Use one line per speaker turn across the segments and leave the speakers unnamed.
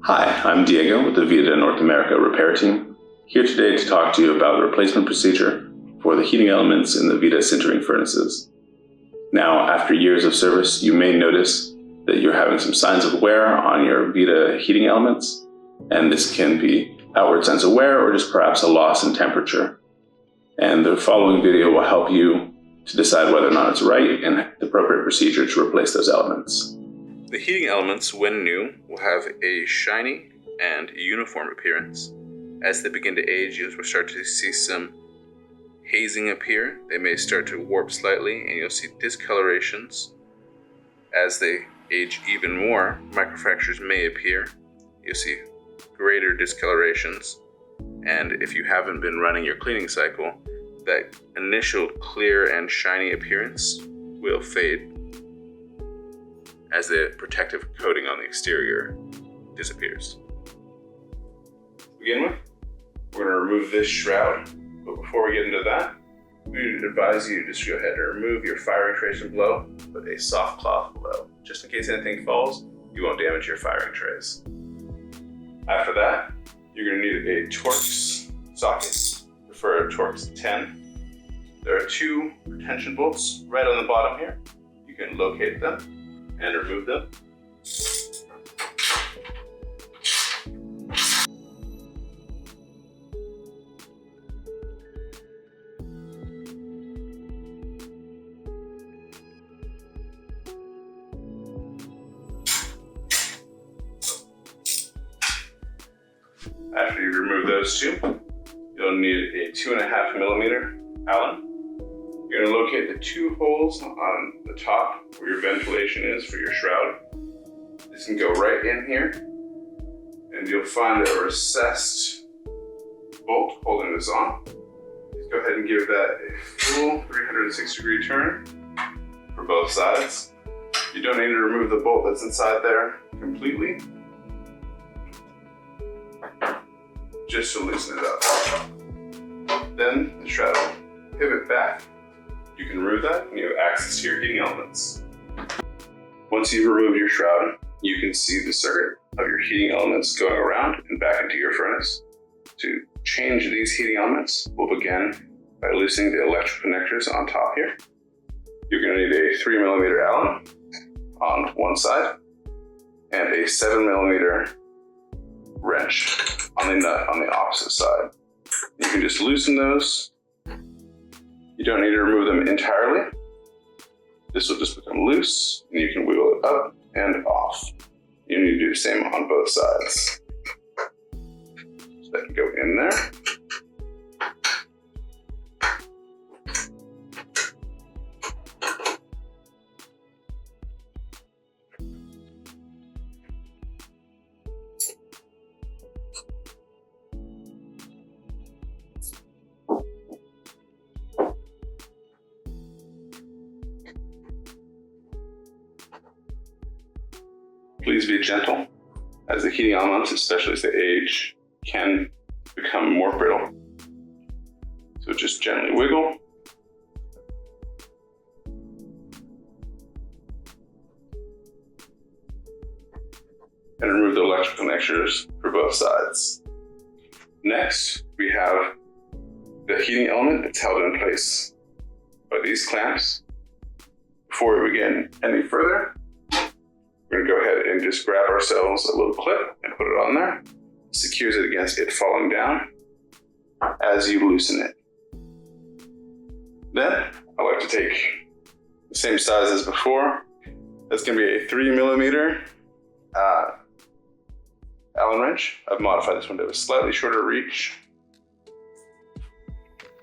Hi, I'm Diego with the VITA North America repair team, here today to talk to you about the replacement procedure for the heating elements in the VITA sintering furnaces. Now, after years of service, you may notice that you're having some signs of wear on your VITA heating elements, and this can be outward signs of wear or just perhaps a loss in temperature. And the following video will help you to decide whether or not it's right and the appropriate procedure to replace those elements. The heating elements, when new, will have a shiny and uniform appearance. As they begin to age, you'll start to see some hazing appear. They may start to warp slightly, and you'll see discolorations. As they age even more, microfractures may appear. You'll see greater discolorations. And if you haven't been running your cleaning cycle, that initial clear and shiny appearance will fade as the protective coating on the exterior disappears. To begin with, we're going to remove this shroud, but before we get into that, we advise you to just go ahead and remove your firing trays from below with a soft cloth below. Just in case anything falls, you won't damage your firing trays. After that, you're going to need a Torx socket, prefer a Torx 10. There are two retention bolts right on the bottom here. You can locate them and remove them. After you remove those two, you'll need a 2.5 millimeter Allen. You're going to locate the two holes on the top where your ventilation is for your shroud. This can go right in here, and you'll find a recessed bolt holding this on. Just go ahead and give that a full 360-degree turn for both sides. You don't need to remove the bolt that's inside there completely, just to loosen it up. Then the shroud will pivot back. You can remove that and you have access to your heating elements. Once you've removed your shroud, you can see the circuit of your heating elements going around and back into your furnace. To change these heating elements, we'll begin by loosening the electrical connectors on top here. You're going to need a 3 millimeter Allen on one side and a 7 millimeter wrench on the nut on the opposite side. You can just loosen those. You don't need to remove them entirely. This will just become loose and you can wiggle it up and off. You need to do the same on both sides. So that can go in there. Please be gentle, as the heating elements, especially as they age, can become more brittle. So just gently wiggle. And remove the electrical connectors for both sides. Next, we have the heating element that's held in place by these clamps. Before we begin any further, we're going to go ahead and just grab ourselves a little clip and put it on there. Secures it against it falling down as you loosen it. Then I like to take the same size as before. That's going to be a 3 millimeter Allen wrench. I've modified this one to a slightly shorter reach. I'm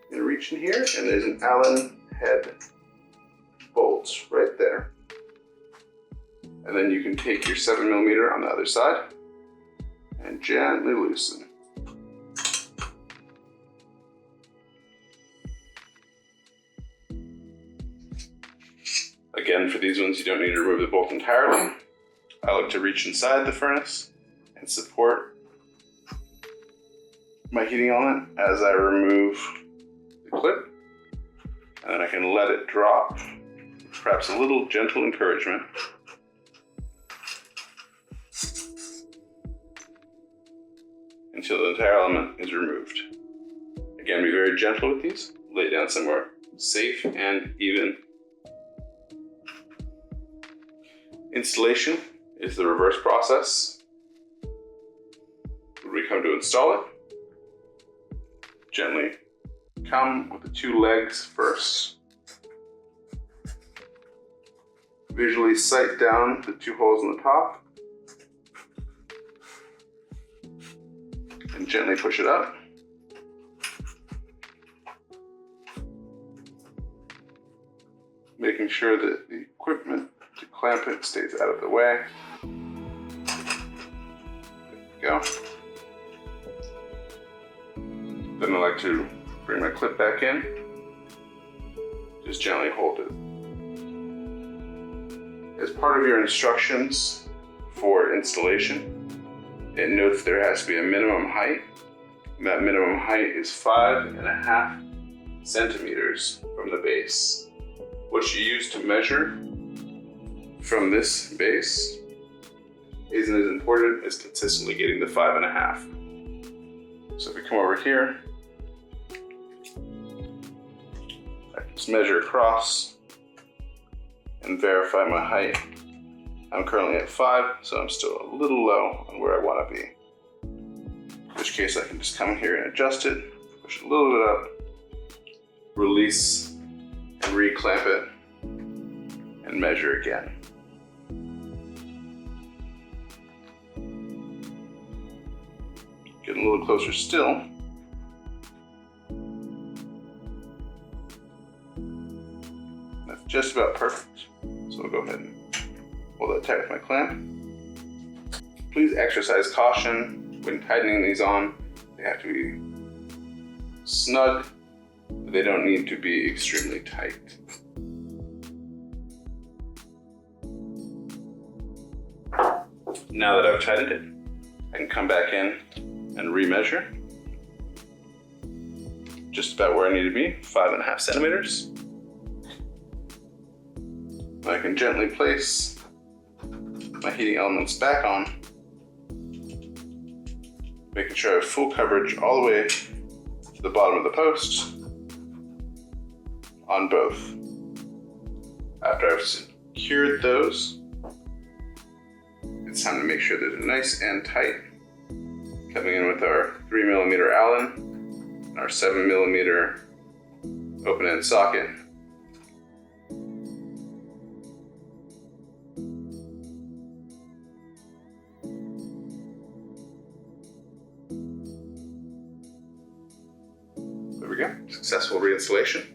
going to reach in here, and there's an Allen head bolt right there. And then you can take your 7 millimeter on the other side and gently loosen. Again, for these ones, you don't need to remove the bolt entirely. I like to reach inside the furnace and support my heating element as I remove the clip. And then I can let it drop, perhaps a little gentle encouragement. until the entire element is removed. Again, be very gentle with these. Lay it down somewhere safe and even. Installation is the reverse process. When we come to install it, gently come with the two legs first. Visually sight down the two holes in the top and gently push it up. Making sure that the equipment to clamp it stays out of the way. There we go. Then I like to bring my clip back in. Just gently hold it. As part of your instructions for installation, it notes there has to be a minimum height. And that minimum height is 5.5 centimeters from the base. What you use to measure from this base isn't as important as consistently getting the 5.5. So if we come over here, I can just measure across and verify my height. I'm currently at 5, so I'm still a little low on where I want to be. In which case I can just come here and adjust it, push it a little bit up, release and re-clamp it, and measure again. Getting a little closer still. That's just about perfect. So I'll go ahead and hold that tight with my clamp. Please exercise caution when tightening these on. They have to be snug, but they don't need to be extremely tight. Now that I've tightened it, I can come back in and remeasure. Just about where I need to be, 5.5 centimeters. I can gently place my heating elements back on, making sure I have full coverage all the way to the bottom of the post on both. After I've secured those, it's time to make sure that they're nice and tight. Coming in with our 3mm Allen and our 7mm open-end socket. There we go, successful reinstallation.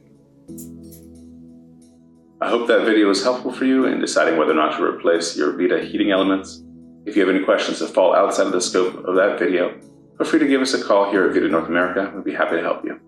I hope that video was helpful for you in deciding whether or not to replace your VITA heating elements. If you have any questions that fall outside of the scope of that video, feel free to give us a call here at VITA North America. We'd be happy to help you.